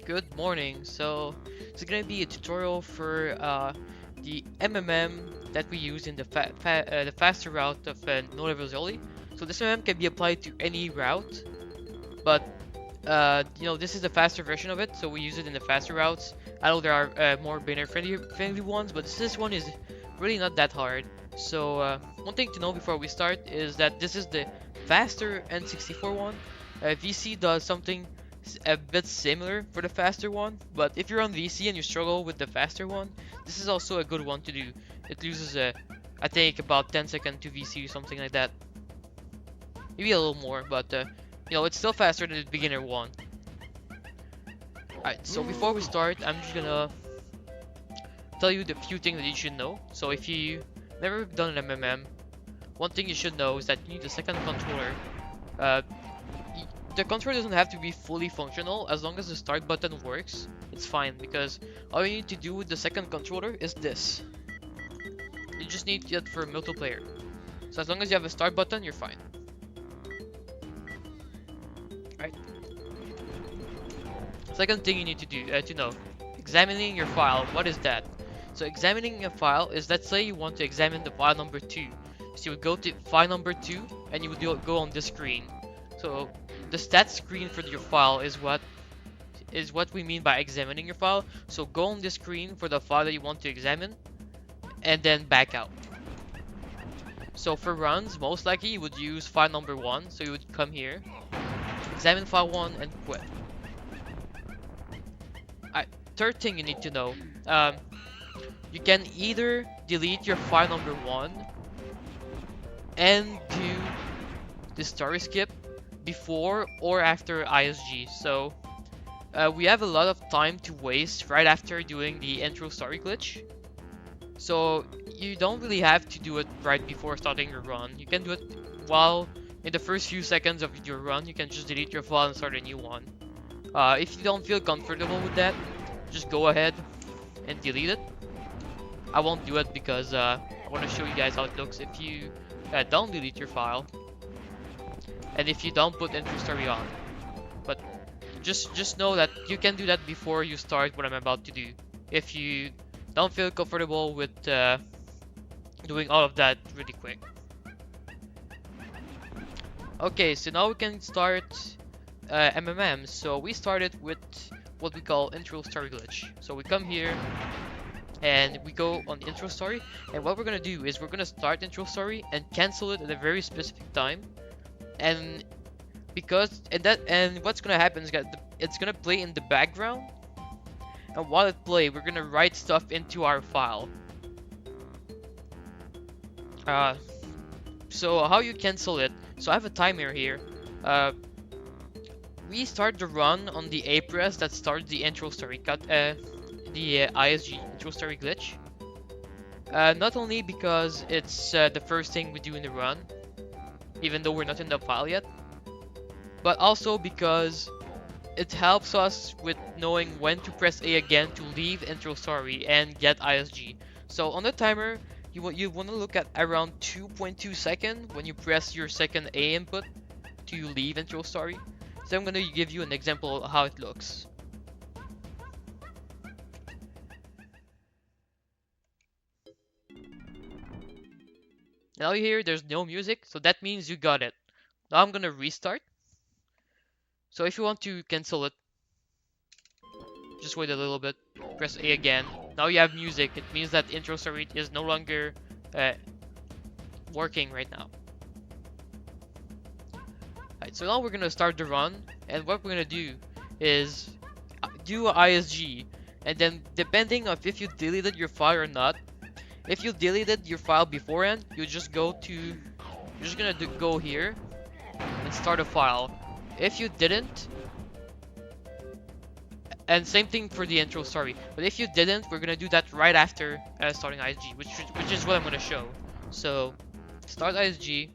Good morning. So it's gonna be a tutorial for the MMM that we use in the faster route of no level Zoli. So this MMM can be applied to any route, but this is the faster version of it, so we use it in the faster routes. I know there are more beginner friendly ones, but this one is really not that hard. So one thing to know before we start is that this is the faster N64 one. VC does something a bit similar for the faster one, but if you're on VC and you struggle with the faster one, this is also a good one to do. It loses I think about 10 seconds to VC or something like that. Maybe a little more, but it's still faster than the beginner one. Alright, so before we start, I'm just gonna tell you the few things that you should know. So if you never done an MMM, one thing you should know is that you need a second controller. Uh, the controller doesn't have to be fully functional. As long as the start button works, it's fine, because all you need to do with the second controller is this. You just need it for multiplayer. So as long as you have a start button, you're fine. Right. Second thing you need to do to know, examining your file. What is that? So examining a file is, let's say you want to examine the file number 2. So you would go to file number 2 and you would go on this screen. So the stats screen for your file is what we mean by examining your file. So go on this screen for the file that you want to examine and then back out. So for runs, most likely you would use file number 1. So you would come here, examine file 1 and quit. Third thing you need to know, you can either delete your file number 1 and do the story skip before or after ISG. So we have a lot of time to waste right after doing the intro story glitch. So you don't really have to do it right before starting your run. You can do it while in the first few seconds of your run. You can just delete your file and start a new one. If you don't feel comfortable with that, just go ahead and delete it. I won't do it because I want to show you guys how it looks if you don't delete your file and if you don't put intro story on. But just know that you can do that before you start what I'm about to do, if you don't feel comfortable with doing all of that really quick. Okay, so now we can start MMM. So we started with what we call intro story glitch. So we come here and we go on intro story, and what we're gonna do is we're gonna start intro story and cancel it at a very specific time. And what's gonna happen is that it's gonna play in the background, and while it plays, we're gonna write stuff into our file. So how you cancel it? So I have a timer here. We start the run on the A press that starts the intro story the ISG intro story glitch. Not only because it's the first thing we do in the run, even though we're not in the file yet, but also because it helps us with knowing when to press A again to leave intro story and get ISG. So on the timer, you want to look at around 2.2 seconds when you press your second A input to leave intro story. So I'm going to give you an example of how it looks. Now here there's no music, so that means you got it. Now I'm going to restart. So if you want to cancel it, just wait a little bit, press A again. Now you have music. It means that intro story is no longer working right now. Alright, so now we're gonna start the run, and what we're gonna do is do a ISG, and then depending on if you deleted your file or not, if you deleted your file beforehand, you just go here and start a file. If you didn't, and same thing for the intro story, but if you didn't, we're gonna do that right after starting ISG, which is what I'm gonna show. So start ISG.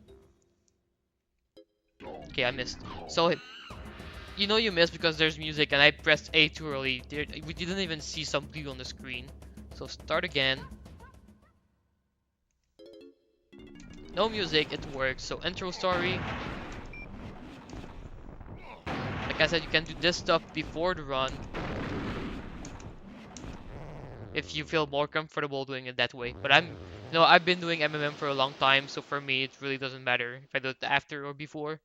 Okay, I missed. So you know you missed because there's music and I pressed A too early. We didn't even see some blue on the screen. So start again. No music, it works. So intro story. Like I said, you can do this stuff before the run. if you feel more comfortable doing it that way. But I've been doing MMM for a long time, so for me it really doesn't matter if I do it after or before.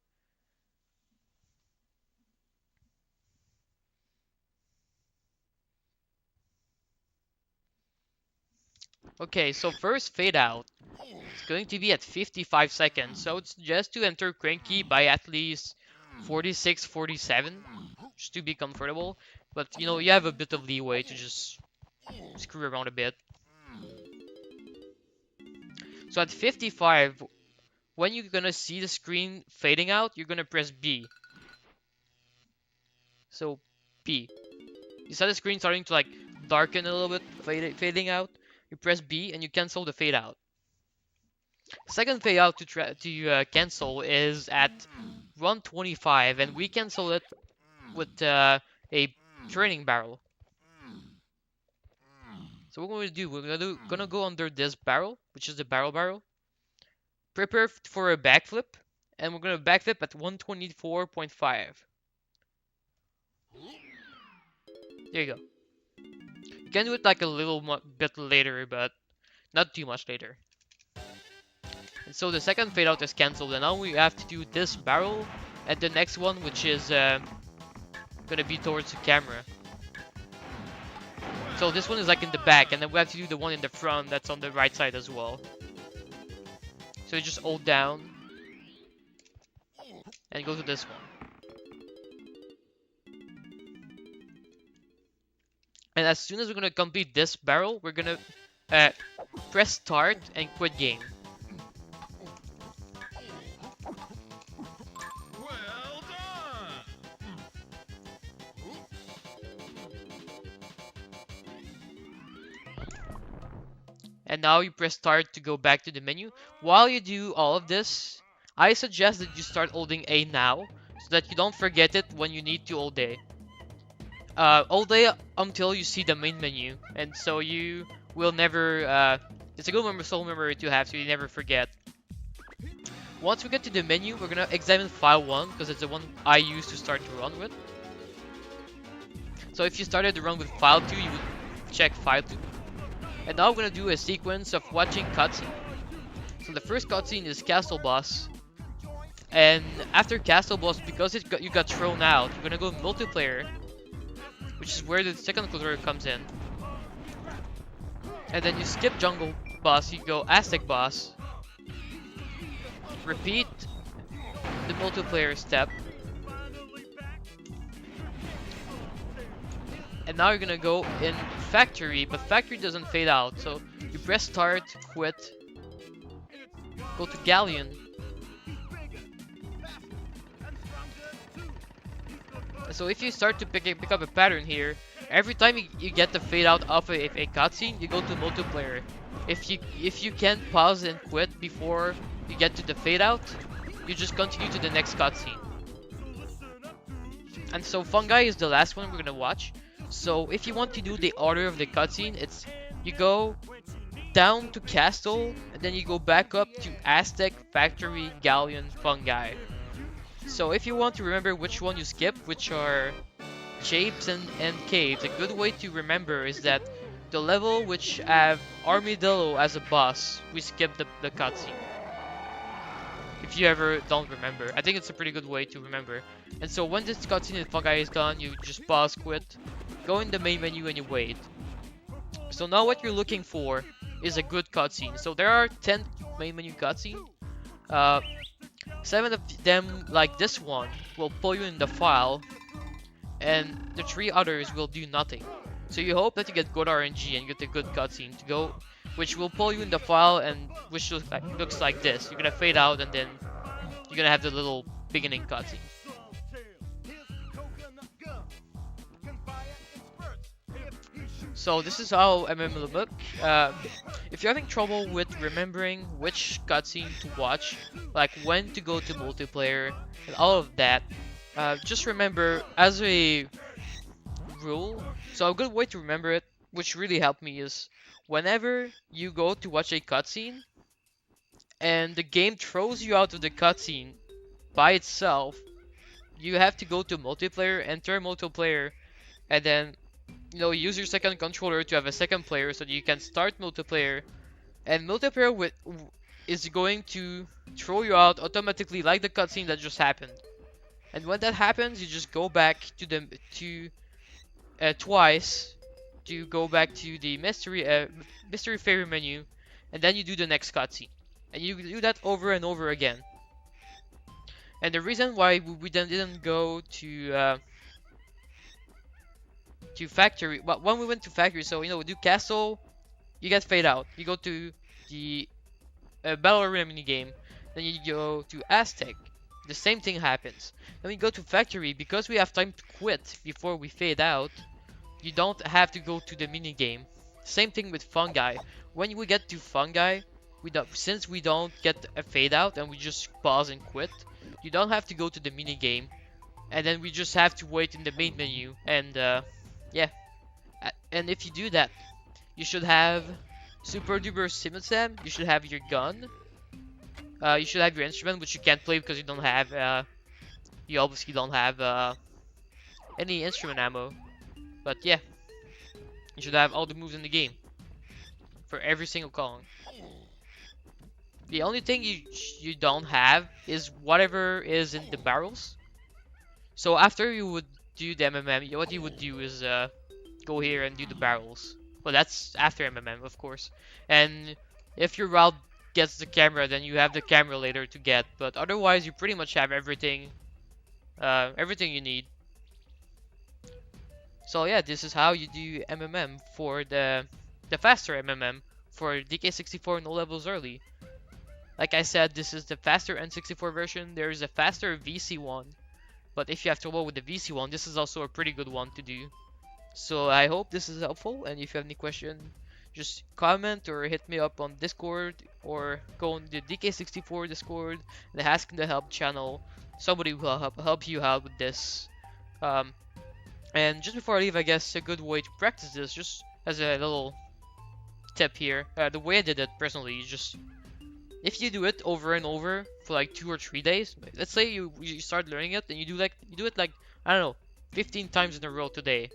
Okay, so first fade out. It's going to be at 55 seconds, so it's just to enter Cranky by at least 46, 47, just to be comfortable. But you have a bit of leeway to just screw around a bit. So at 55, when you're gonna see the screen fading out, you're gonna press B. So B. You saw the screen starting to like darken a little bit, fading out. You press B and you cancel the fade out. Second fade out to cancel is at 125, and we cancel it with a training barrel. So what we're gonna do, we're gonna go under this barrel, which is the barrel. Prepare for a backflip, and we're gonna backflip at 124.5. There you go. You can do it like a little bit later, but not too much later. And so the second fade out is cancelled, and now we have to do this barrel and the next one, which is gonna be towards the camera. So this one is like in the back, and then we have to do the one in the front that's on the right side as well. So you just hold down and go to this one. And as soon as we're gonna complete this barrel, we're gonna press start and quit game. Well done. And now you press start to go back to the menu. While you do all of this, I suggest that you start holding A now, so that you don't forget it when you need to hold A. All day until you see the main menu, and so you will never. It's a good soul memory to have, so you never forget. Once we get to the menu, we're gonna examine file 1 because it's the one I use to start to run with. So if you started to run with file 2, you would check file 2. And now we're gonna do a sequence of watching cutscene. So the first cutscene is Castle Boss, and after Castle Boss, because you got thrown out, you're gonna go multiplayer, which is where the second tutorial comes in. And then you skip Jungle Boss, you go Aztec Boss. Repeat the multiplayer step. And now you're gonna go in Factory, but Factory doesn't fade out, so you press start, quit, go to Galleon. So if you start to pick up a pattern here, every time you get the fade out of a cutscene, you go to multiplayer. If you can't pause and quit before you get to the fade out, you just continue to the next cutscene. And so Fungi is the last one we're gonna watch. So if you want to do the order of the cutscene, it's you go down to Castle, and then you go back up to Aztec, Factory, Galleon, Fungi. So if you want to remember which one you skip, which are shapes and caves, a good way to remember is that the level which have Armadillo as a boss, we skip the cutscene. If you ever don't remember, I think it's a pretty good way to remember. And so when this cutscene in Fungi is done, you just pause, quit, go in the main menu, and you wait. So now what you're looking for is a good cutscene. So there are 10 main menu cutscenes. 7 of them, like this one, will pull you in the file, and the 3 others will do nothing. So you hope that you get good RNG and get a good cutscene to go, which will pull you in the file, and which looks like this. You're gonna fade out, and then you're gonna have the little beginning cutscene. So this is how MMM will look. If you're having trouble with remembering which cutscene to watch, like when to go to multiplayer and all of that, just remember as a rule. So a good way to remember it, which really helped me, is whenever you go to watch a cutscene and the game throws you out of the cutscene by itself, you have to go to multiplayer, enter multiplayer, and then use your second controller to have a second player so that you can start multiplayer. And multiplayer is going to throw you out automatically like the cutscene that just happened. And when that happens, you just go back to the twice to go back to the mystery favorite menu, and then you do the next cutscene, and you do that over and over again. And the reason why we then didn't go to factory, but when we went to factory, so we do castle, you get fade out. You go to the battle arena mini game, then you go to Aztec. The same thing happens. Then we go to factory because we have time to quit before we fade out. You don't have to go to the mini game. Same thing with fungi. When we get to fungi, since we don't get a fade out and we just pause and quit, you don't have to go to the mini game, and then we just have to wait in the main menu. And yeah, and if you do that, you should have Super Duper Simulsam. You should have your gun. You should have your instrument, which you can't play because you don't have. You obviously don't have any instrument ammo. But yeah, you should have all the moves in the game for every single Kong. The only thing you don't have is whatever is in the barrels. So after you would do the MMM, what you would do is go here and do the barrels. Well, that's after MMM, of course. And if your route gets the camera, then you have the camera later to get. But otherwise, you pretty much have everything you need. So yeah, this is how you do MMM for the faster MMM for DK64 no levels early. Like I said, this is the faster N64 version. There is a faster VC one, but if you have trouble with the VC one, this is also a pretty good one to do. So I hope this is helpful, and if you have any question, just comment or hit me up on Discord, or go on the DK64 Discord and ask in the help channel. Somebody will help you out with this. And just before I leave, I guess a good way to practice this, just as a little tip here, the way I did it personally, just if you do it over and over for like 2 or 3 days, let's say you start learning it and you do it like, I don't know, 15 times in a row today.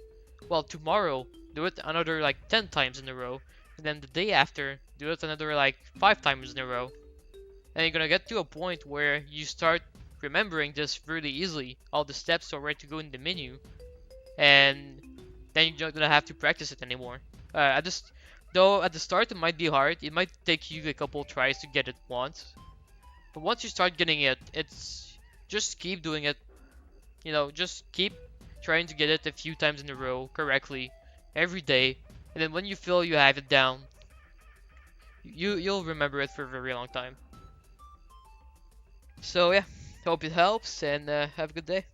Well, tomorrow do it another like 10 times in a row, and then the day after do it another like 5 times in a row. And you're gonna get to a point where you start remembering this really easily, all the steps or where to go in the menu, and then you're not gonna have to practice it anymore. Though at the start it might be hard, it might take you a couple tries to get it once, but once you start getting it, it's just keep doing it. Just keep trying to get it a few times in a row correctly every day, and then when you feel you have it down, you'll remember it for a very long time. So yeah, hope it helps, and have a good day.